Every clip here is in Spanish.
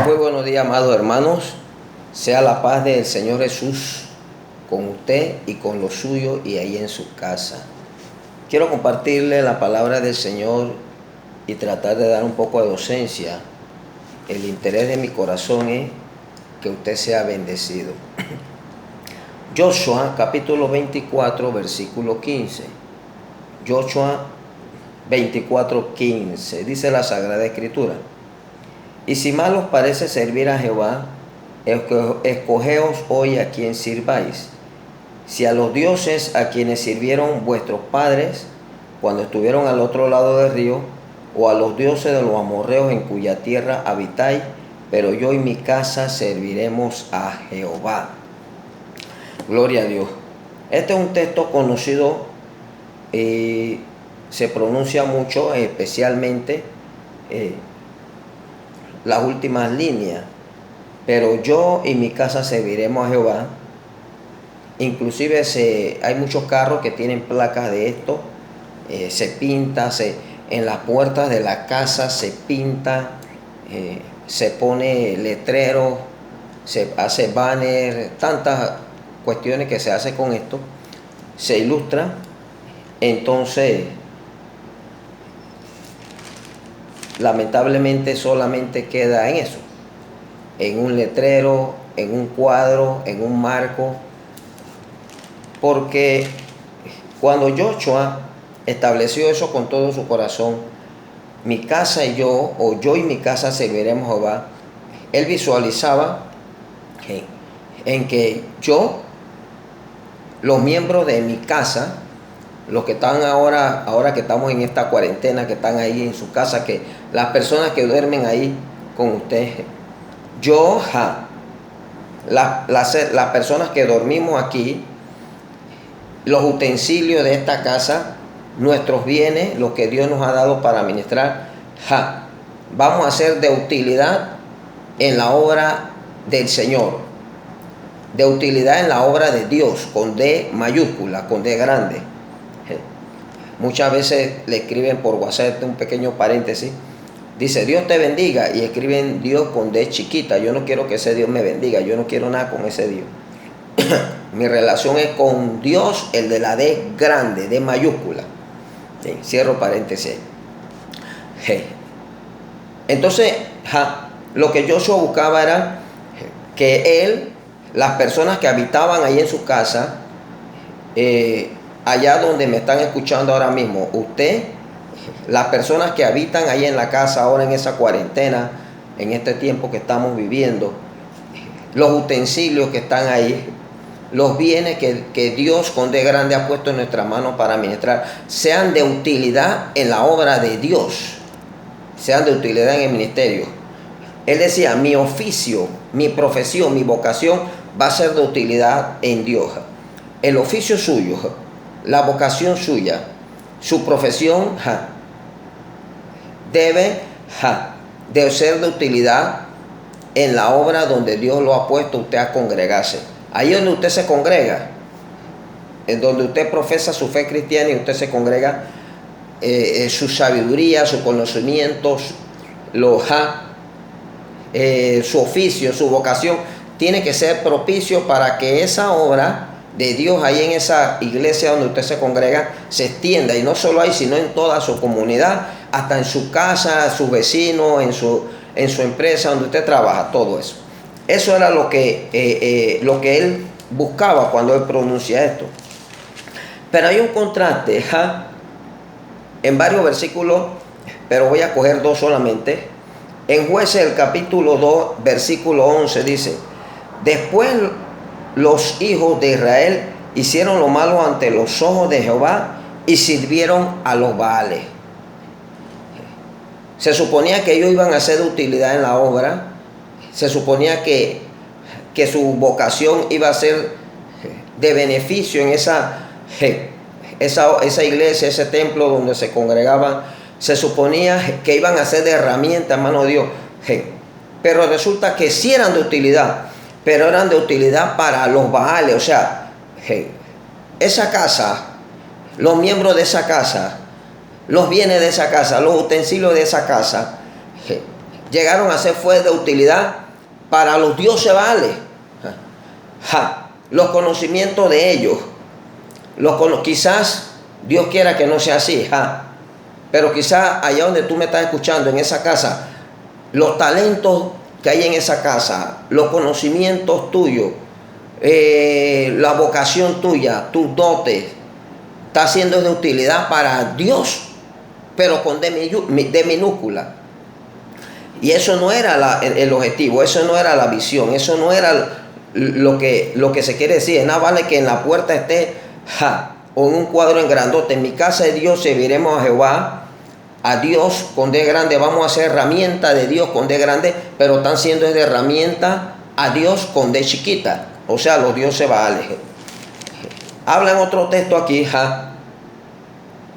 Muy buenos días, amados hermanos. Sea la paz del Señor Jesús con usted y con los suyos y ahí en su casa. Quiero compartirle la palabra del Señor y tratar de dar un poco de docencia. El interés de mi corazón es que usted sea bendecido. Joshua capítulo 24, versículo 15. Joshua 24, 15. Dice la Sagrada Escritura: y si mal os parece servir a Jehová, escogeos hoy a quien sirváis. Si a los dioses a quienes sirvieron vuestros padres cuando estuvieron al otro lado del río, o a los dioses de los amorreos en cuya tierra habitáis, pero yo y mi casa serviremos a Jehová. Gloria a Dios. Este es un texto conocido y se pronuncia mucho, especialmente las últimas líneas. Pero yo y mi casa serviremos a Jehová. Inclusive hay muchos carros que tienen placas de esto. Se pinta, en las puertas de la casa se pinta, se pone letreros, se hace banner, tantas cuestiones que se hace con esto. Se ilustra. Entonces, lamentablemente solamente queda en eso, en un letrero, en un cuadro, en un marco, porque cuando Joshua estableció eso con todo su corazón, mi casa y yo, o yo y mi casa serviremos a Jehová, él visualizaba en que yo, los miembros de mi casa, los que están ahora que estamos en esta cuarentena, que están ahí en su casa, que las personas que duermen ahí con ustedes, las personas que dormimos aquí, los utensilios de esta casa, nuestros bienes, lo que Dios nos ha dado para administrar, vamos a ser de utilidad en la obra del Señor, de utilidad en la obra de Dios, con D mayúscula, con D grande. Muchas veces le escriben por WhatsApp un pequeño paréntesis, dice Dios te bendiga, y escriben Dios con D chiquita. Yo no quiero que ese Dios me bendiga, yo no quiero nada con ese Dios. Mi relación es con Dios, el de la D grande, D mayúscula. Sí, cierro paréntesis. Entonces, lo que Joshua buscaba era que él, las personas que habitaban ahí en su casa, allá donde me están escuchando ahora mismo, usted, las personas que habitan ahí en la casa ahora en esa cuarentena, en este tiempo que estamos viviendo, los utensilios que están ahí, los bienes que Dios con D grande ha puesto en nuestra mano para administrar, sean de utilidad en la obra de Dios, sean de utilidad en el ministerio. Él decía, mi oficio, mi profesión, mi vocación va a ser de utilidad en Dios. El oficio suyo, la vocación suya, su profesión debe de ser de utilidad en la obra donde Dios lo ha puesto usted a congregarse. Ahí donde usted se congrega, en donde usted profesa su fe cristiana y usted se congrega, su sabiduría, sus conocimientos, su oficio, su vocación, tiene que ser propicio para que esa obra de Dios ahí en esa iglesia donde usted se congrega se extienda, y no solo ahí, sino en toda su comunidad, hasta en su casa, sus vecinos, en su empresa donde usted trabaja, todo eso. Eso era lo que él buscaba cuando él pronuncia esto. Pero hay un contraste en varios versículos, pero voy a coger dos solamente. En Jueces, el capítulo 2, versículo 11, dice: después los hijos de Israel hicieron lo malo ante los ojos de Jehová y sirvieron a los Baales. Se suponía que ellos iban a ser de utilidad en la obra. Se suponía que su vocación iba a ser de beneficio en esa iglesia, ese templo donde se congregaban. Se suponía que iban a ser de herramienta en mano de Dios. Pero resulta que sí eran de utilidad, pero eran de utilidad para los Baales. O sea, esa casa, los miembros de esa casa, los bienes de esa casa, los utensilios de esa casa, llegaron a ser fue de utilidad para los dioses Baales. Los conocimientos de ellos, quizás Dios quiera que no sea así, pero quizás allá donde tú me estás escuchando, en esa casa, los talentos que hay en esa casa, los conocimientos tuyos, la vocación tuya, tus dotes, está siendo de utilidad para Dios, pero con D minúscula. Y eso no era el objetivo, eso no era la visión, eso no era lo que se quiere decir. Nada vale que en la puerta esté o en un cuadro en grandote: en mi casa de Dios serviremos a Jehová, a Dios con D grande. Vamos a hacer herramienta de Dios con D grande, pero están siendo de herramienta a Dios con D chiquita, o sea, los dioses Baales. Hablan otro texto aquí,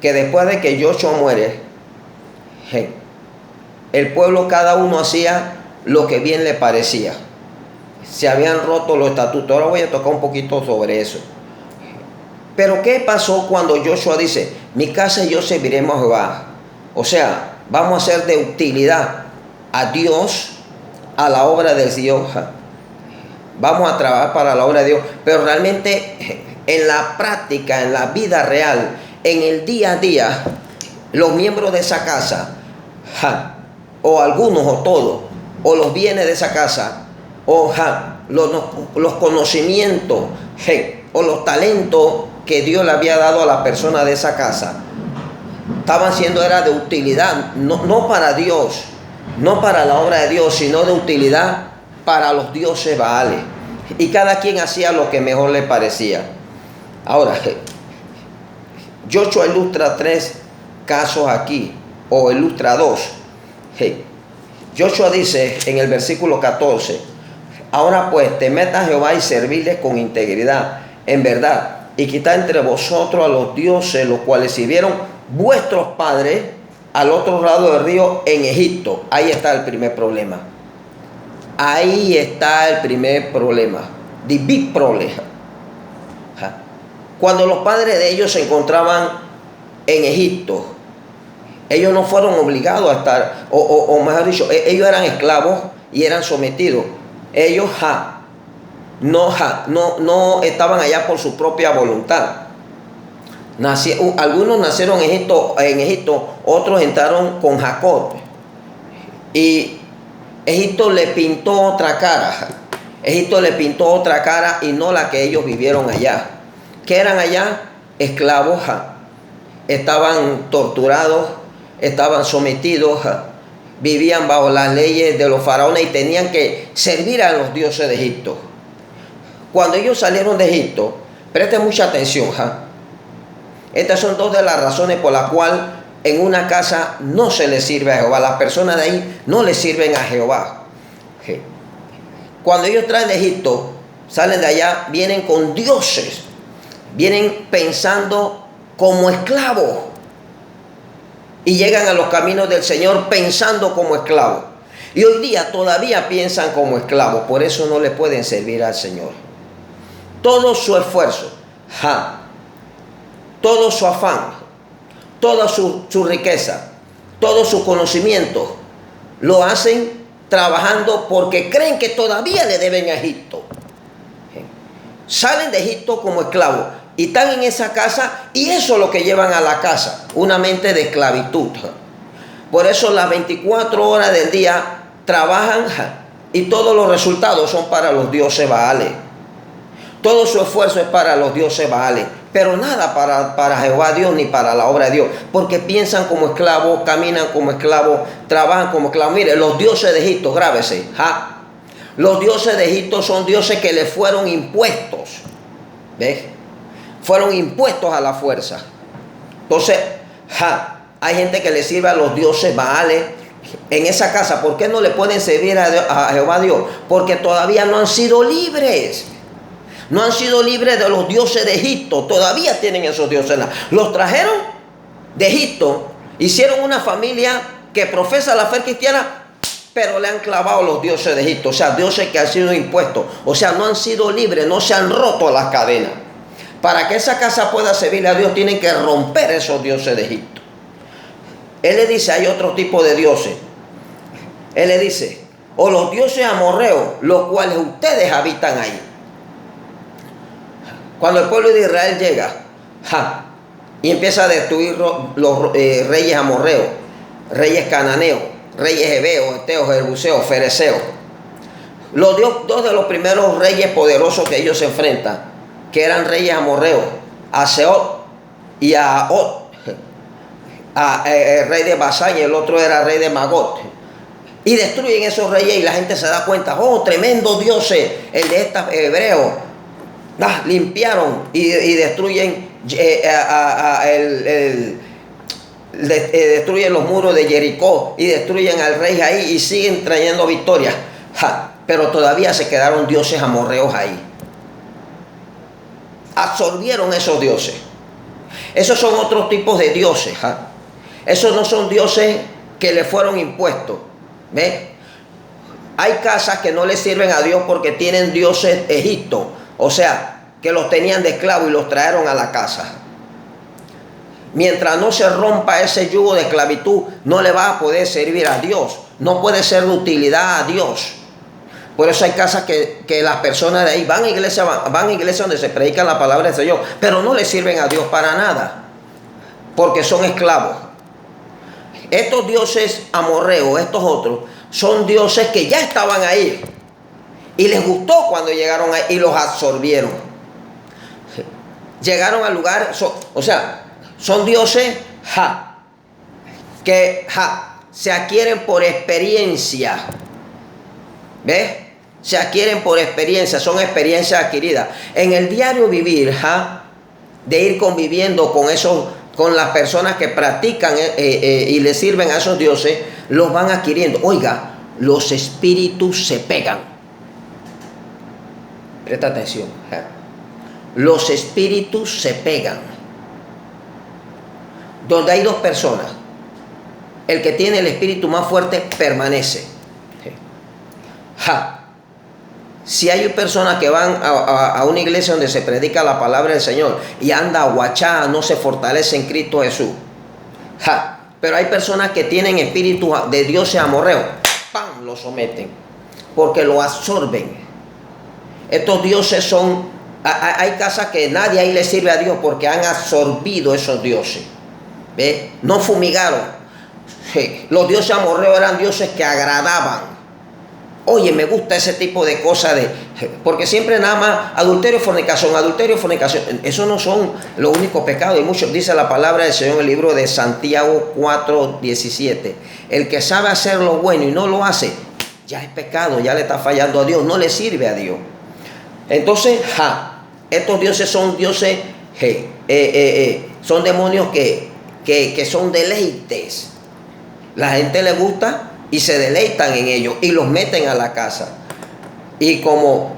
que después de que Joshua muere, el pueblo cada uno hacía lo que bien le parecía. Se habían roto los estatutos. Ahora voy a tocar un poquito sobre eso. Pero ¿qué pasó cuando Joshua dice: mi casa y yo serviremos a Jehová? O sea, vamos a ser de utilidad a Dios, a la obra de Dios. Vamos a trabajar para la obra de Dios. Pero realmente en la práctica, en la vida real, en el día a día, los miembros de esa casa, o algunos o todos, o los bienes de esa casa, o los conocimientos, o los talentos que Dios le había dado a la persona de esa casa, estaban siendo, era de utilidad, no para Dios, no para la obra de Dios, sino de utilidad para los dioses Baales. Y cada quien hacía lo que mejor le parecía. Ahora, Joshua ilustra 3 casos aquí, o ilustra 2. Joshua dice en el versículo 14: ahora pues, temed a Jehová y servidle con integridad, en verdad, y quitad entre vosotros a los dioses, los cuales sirvieron vuestros padres al otro lado del río en Egipto. Ahí está el primer problema. Ahí está el primer problema. The big problem. Cuando los padres de ellos se encontraban en Egipto, ellos no fueron obligados a estar, o mejor dicho, ellos eran esclavos y eran sometidos. Ellos no estaban allá por su propia voluntad. Algunos nacieron en Egipto, otros entraron con Jacob. Y Egipto le pintó otra cara. Egipto le pintó otra cara y no la que ellos vivieron allá. ¿Qué eran allá? Esclavos. Estaban torturados, estaban sometidos, vivían bajo las leyes de los faraones y tenían que servir a los dioses de Egipto. Cuando ellos salieron de Egipto, presten mucha atención. Estas son 2 de las razones por las cuales en una casa no se le sirve a Jehová. Las personas de ahí no le sirven a Jehová. Cuando ellos traen de Egipto, salen de allá, vienen con dioses, vienen pensando como esclavos y llegan a los caminos del Señor pensando como esclavos. Y hoy día todavía piensan como esclavos, por eso no le pueden servir al Señor. Todo su esfuerzo, todo su afán, toda su riqueza, todo su conocimiento, lo hacen trabajando porque creen que todavía le deben a Egipto. Salen de Egipto como esclavos y están en esa casa, y eso es lo que llevan a la casa, una mente de esclavitud. Por eso las 24 horas del día trabajan y todos los resultados son para los dioses Baales. Todo su esfuerzo es para los dioses Baales, pero nada para Jehová Dios ni para la obra de Dios, porque piensan como esclavos, caminan como esclavos, trabajan como esclavos. Mire, los dioses de Egipto, grábese, los dioses de Egipto son dioses que le fueron impuestos, ¿ves? Fueron impuestos a la fuerza. Entonces, hay gente que le sirve a los dioses Baales en esa casa. ¿Por qué no le pueden servir a Jehová Dios? Porque todavía no han sido libres. No han sido libres de los dioses de Egipto. Todavía tienen esos dioses. Los trajeron de Egipto. Hicieron una familia que profesa la fe cristiana, pero le han clavado los dioses de Egipto. O sea, dioses que han sido impuestos. O sea, no han sido libres, no se han roto las cadenas. Para que esa casa pueda servirle a Dios, tienen que romper esos dioses de Egipto. Él le dice, hay otro tipo de dioses. Él le dice, o los dioses amorreos, los cuales ustedes habitan ahí. Cuando el pueblo de Israel llega y empieza a destruir los reyes amorreos, reyes cananeos, reyes heveos, eteos, jebuseos, fereceos, dos de los primeros reyes poderosos que ellos se enfrentan, que eran reyes amorreos, a Seot y a Ot, el rey de Basán, y el otro era rey de Magot, y destruyen esos reyes, y la gente se da cuenta, oh, tremendo dioses, el de estos hebreos, limpiaron y destruyen destruyen los muros de Jericó y destruyen al rey ahí y siguen trayendo victorias. Pero todavía se quedaron dioses amorreos ahí. Absorbieron esos dioses. Esos son otros tipos de dioses. Esos no son dioses que le fueron impuestos. ¿Ves? Hay casas que no le sirven a Dios porque tienen dioses egipcios. O sea, que los tenían de esclavos y los trajeron a la casa. Mientras no se rompa ese yugo de esclavitud, no le va a poder servir a Dios. No puede ser de utilidad a Dios. Por eso hay casas que las personas de ahí van a iglesia donde se predica la palabra del Señor, pero no le sirven a Dios para nada, porque son esclavos. Estos dioses amorreos, estos otros, son dioses que ya estaban ahí y les gustó cuando llegaron ahí y los absorbieron. Llegaron al lugar, son dioses que se adquieren por experiencia. ¿Ves? Se adquieren por experiencia, son experiencias adquiridas. En el diario vivir, de ir conviviendo con las personas que practican y le sirven a esos dioses, los van adquiriendo. Oiga, los espíritus se pegan. Presta atención. Los espíritus se pegan. Donde hay dos personas, el que tiene el espíritu más fuerte permanece. Si hay personas que van a una iglesia donde se predica la palabra del Señor y anda aguachada, no se fortalece en Cristo Jesús. Pero hay personas que tienen espíritu de dioses amorreos, ¡pam!, lo someten, porque lo absorben. Estos dioses son, hay casas que nadie ahí le sirve a Dios porque han absorbido esos dioses. ¿Ves? No fumigaron. Los dioses amorreos eran dioses que agradaban. Oye, me gusta ese tipo de cosas porque siempre nada más adulterio, fornicación. Eso no son los únicos pecados. Y muchos, dice la palabra del Señor en el libro de Santiago 4:17. El que sabe hacer lo bueno y no lo hace, ya es pecado, ya le está fallando a Dios, no le sirve a Dios. Entonces, estos dioses son dioses, son demonios que son deleites. La gente le gusta y se deleitan en ellos y los meten a la casa. Y como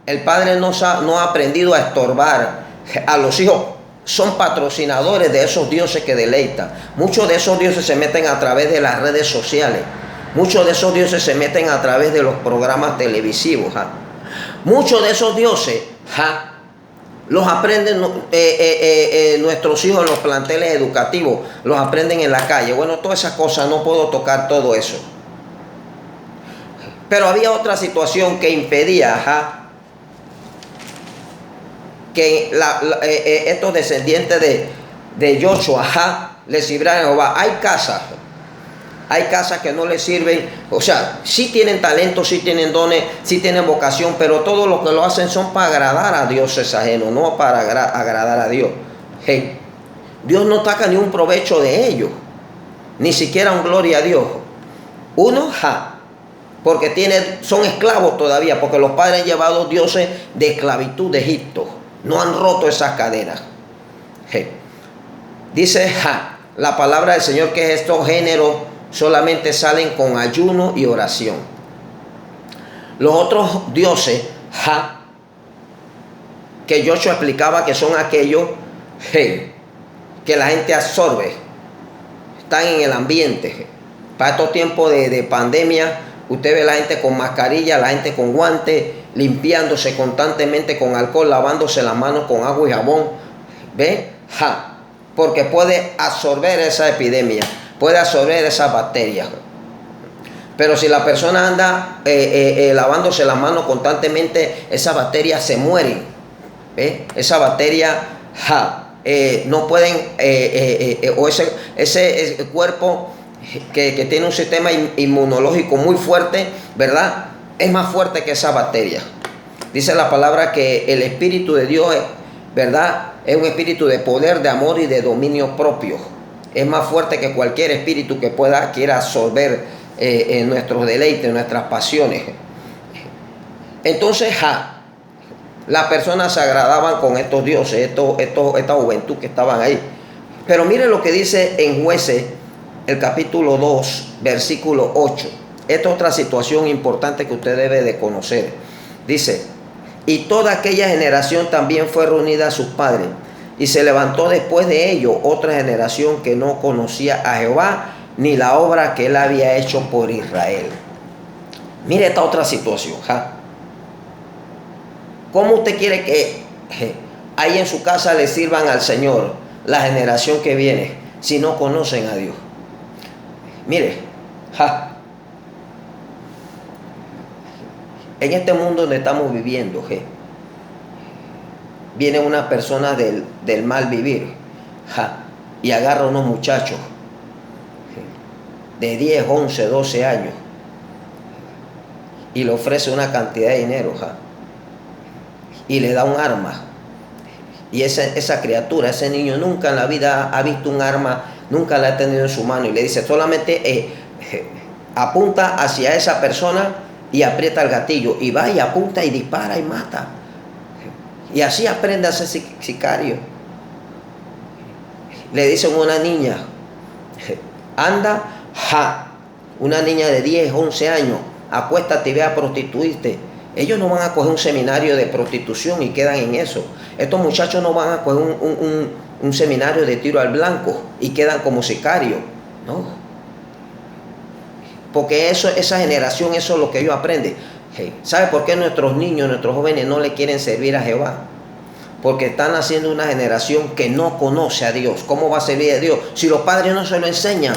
el padre no ha aprendido a estorbar a los hijos, son patrocinadores de esos dioses que deleitan. Muchos de esos dioses se meten a través de las redes sociales. Muchos de esos dioses se meten a través de los programas televisivos. Muchos de esos dioses los aprenden nuestros hijos en los planteles educativos, los aprenden en la calle. Bueno, todas esas cosas, no puedo tocar todo eso. Pero había otra situación que impedía que estos descendientes de Joshua les sirvieran a Jehová. Hay casas que no les sirven, o sea, sí tienen talento, sí tienen dones, sí tienen vocación, pero todo lo que lo hacen son para agradar a dioses ajenos, no para agradar a Dios. Dios no saca ni un provecho de ellos, ni siquiera un gloria a Dios. Uno, porque son esclavos todavía, porque los padres han llevado dioses de esclavitud de Egipto, no han roto esas cadenas. Dice la palabra del Señor que estos géneros solamente salen con ayuno y oración. Los otros dioses que Joshua explicaba que son aquellos que la gente absorbe, están en el ambiente. Para estos tiempos de pandemia, usted ve la gente con mascarilla, la gente con guantes, limpiándose constantemente con alcohol, lavándose las manos con agua y jabón. ¿Ve? Porque puede absorber esa epidemia, puede absorber esas bacterias. Pero si la persona anda lavándose las manos constantemente, esas bacterias se mueren. Esas bacterias no pueden, o ese cuerpo que tiene un sistema inmunológico muy fuerte, ¿verdad? Es más fuerte que esa bacteria. Dice la palabra que el Espíritu de Dios, ¿verdad? Es un espíritu de poder, de amor y de dominio propio. Es más fuerte que cualquier espíritu que quiera absorber nuestros deleites, nuestras pasiones. Entonces, las personas se agradaban con estos dioses, esta juventud que estaban ahí. Pero miren lo que dice en Jueces, el capítulo 2, versículo 8. Esta es otra situación importante que usted debe de conocer. Dice: y toda aquella generación también fue reunida a sus padres, y se levantó después de ello otra generación que no conocía a Jehová, ni la obra que él había hecho por Israel. Mire esta otra situación. ¿Cómo usted quiere que ahí en su casa le sirvan al Señor la generación que viene si no conocen a Dios? Mire, en este mundo donde estamos viviendo, viene una persona del mal vivir y agarra a unos muchachos de 10, 11, 12 años y le ofrece una cantidad de dinero y le da un arma. Y esa criatura, ese niño nunca en la vida ha visto un arma, nunca la ha tenido en su mano, y le dice solamente apunta hacia esa persona y aprieta el gatillo, y va y apunta y dispara y mata. Y así aprende a ser sicario. Le dicen a una niña, anda, una niña de 10, 11 años, acuéstate y ve a prostituirte. Ellos no van a coger un seminario de prostitución y quedan en eso. Estos muchachos no van a coger un seminario de tiro al blanco y quedan como sicarios. No. Porque esa generación, eso es lo que ellos aprenden. ¿Sabe por qué nuestros niños, nuestros jóvenes no le quieren servir a Jehová? Porque están haciendo una generación que no conoce a Dios. ¿Cómo va a servir a Dios si los padres no se lo enseñan?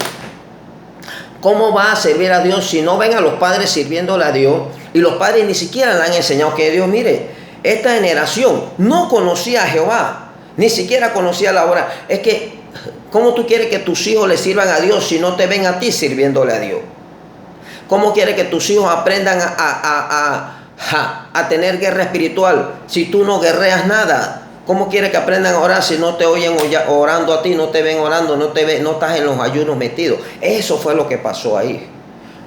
¿Cómo va a servir a Dios si no ven a los padres sirviéndole a Dios y los padres ni siquiera le han enseñado que Dios, mire, esta generación no conocía a Jehová, ni siquiera conocía la obra? Es que, ¿cómo tú quieres que tus hijos le sirvan a Dios si no te ven a ti sirviéndole a Dios? ¿Cómo quieres que tus hijos aprendan a tener guerra espiritual si tú no guerreas nada? ¿Cómo quieres que aprendan a orar si no te oyen orando a ti, no te ven orando, no estás en los ayunos metidos? Eso fue lo que pasó ahí.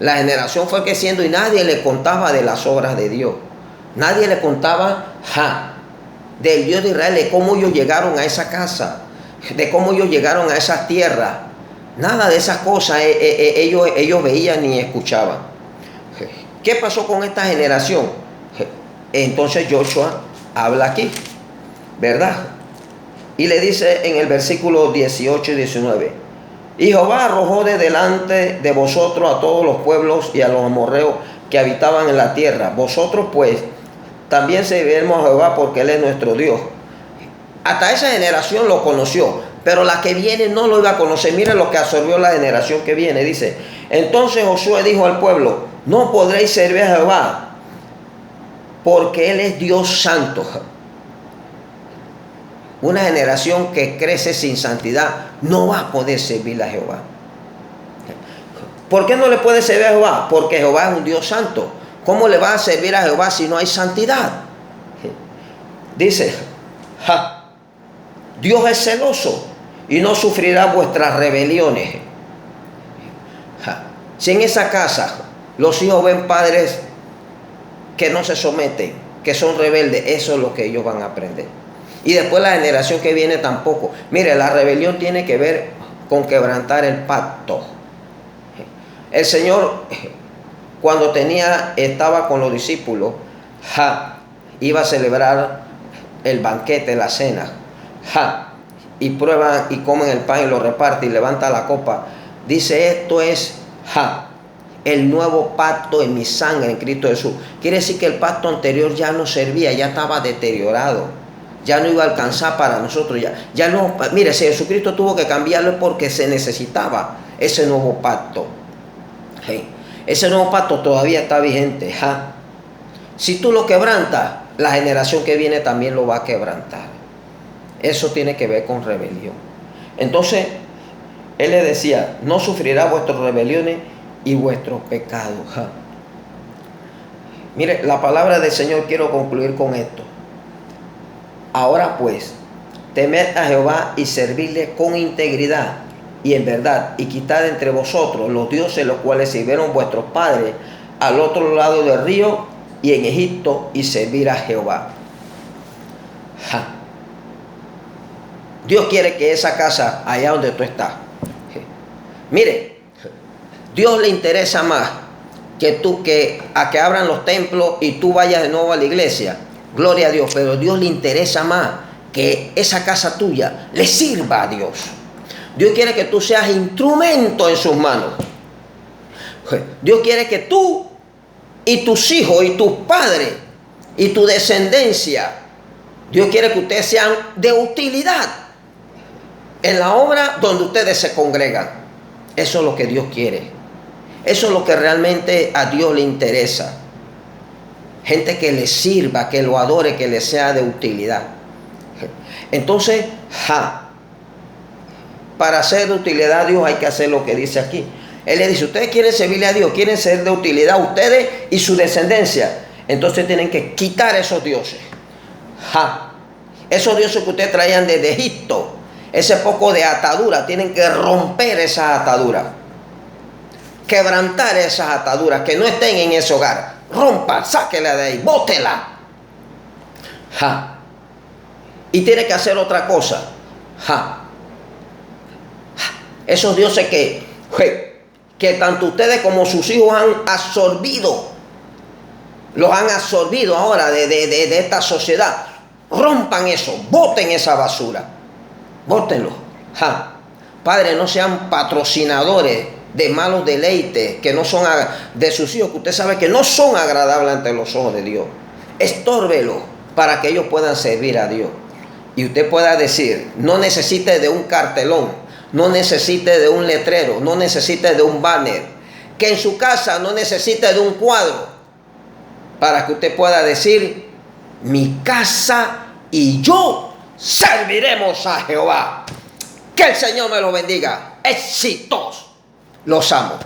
La generación fue creciendo y nadie le contaba de las obras de Dios. Nadie le contaba del Dios de Israel, de cómo ellos llegaron a esa casa, de cómo ellos llegaron a esas tierras. Nada de esas cosas ellos veían ni escuchaban. ¿Qué pasó con esta generación? Entonces Joshua habla aquí, ¿verdad? Y le dice en el versículo 18 y 19: y Jehová arrojó de delante de vosotros a todos los pueblos y a los amorreos que habitaban en la tierra. Vosotros pues también serviremos a Jehová, porque Él es nuestro Dios. Hasta esa generación lo conoció, pero la que viene no lo iba a conocer. Miren lo que absorbió la generación que viene. Dice: entonces Josué dijo al pueblo: no podréis servir a Jehová, porque Él es Dios santo. Una generación que crece sin santidad no va a poder servir a Jehová. ¿Por qué no le puede servir a Jehová? Porque Jehová es un Dios santo. ¿Cómo le va a servir a Jehová si no hay santidad? Dice: Dios es celoso y no sufrirá vuestras rebeliones. Si en esa casa los hijos ven padres que no se someten, que son rebeldes, eso es lo que ellos van a aprender. Y después la generación que viene tampoco. Mire, la rebelión tiene que ver con quebrantar el pacto. El Señor, cuando estaba con los discípulos, iba a celebrar el banquete, la cena, y prueban y comen el pan y lo reparten y levanta la copa. Dice: esto es el nuevo pacto en mi sangre en Cristo Jesús. Quiere decir que el pacto anterior ya no servía, ya estaba deteriorado, ya no iba a alcanzar para nosotros. Ya no. Mire, si Jesucristo tuvo que cambiarlo porque se necesitaba ese nuevo pacto. Ese nuevo pacto todavía está vigente. ¿Ja? Si tú lo quebrantas, la generación que viene también lo va a quebrantar. Eso tiene que ver con rebelión. Entonces, él le decía, no sufrirá vuestras rebeliones y vuestros pecados. ¿Ja? Mire, la palabra del Señor, quiero concluir con esto. Ahora pues, temed a Jehová y servidle con integridad y en verdad, y quitad entre vosotros los dioses los cuales sirvieron vuestros padres al otro lado del río y en Egipto, y servir a Jehová. Ja. Dios quiere que esa casa, allá donde tú estás, mire, Dios le interesa más que abran los templos y tú vayas de nuevo a la iglesia. Gloria a Dios, pero Dios le interesa más que esa casa tuya le sirva a Dios. Dios quiere que tú seas instrumento en sus manos. Dios quiere que tú y tus hijos y tus padres y tu descendencia, Dios quiere que ustedes sean de utilidad en la obra donde ustedes se congregan. Eso es lo que Dios quiere. Eso es lo que realmente a Dios le interesa. Gente que le sirva, que lo adore, que le sea de utilidad. Entonces, para ser de utilidad a Dios hay que hacer lo que dice aquí. Él le dice, ustedes quieren servirle a Dios, quieren ser de utilidad a ustedes y su descendencia. Entonces tienen que quitar esos dioses. Esos dioses que ustedes traían desde Egipto, ese poco de atadura, tienen que romper esas ataduras. Quebrantar esas ataduras, que no estén en ese hogar. Rompa, sáquela de ahí, bótela. Y tiene que hacer otra cosa. Esos dioses que tanto ustedes como sus hijos han absorbido, los han absorbido ahora de esta sociedad. Rompan eso, boten esa basura, bótenlo. Padre, no sean patrocinadores de malos deleites que no son de sus hijos, que usted sabe que no son agradables ante los ojos de Dios. Estórbelo para que ellos puedan servir a Dios. Y usted pueda decir, no necesite de un cartelón, no necesite de un letrero, no necesite de un banner, que en su casa no necesite de un cuadro, para que usted pueda decir, mi casa y yo serviremos a Jehová. Que el Señor me lo bendiga. Éxitos. Los amo.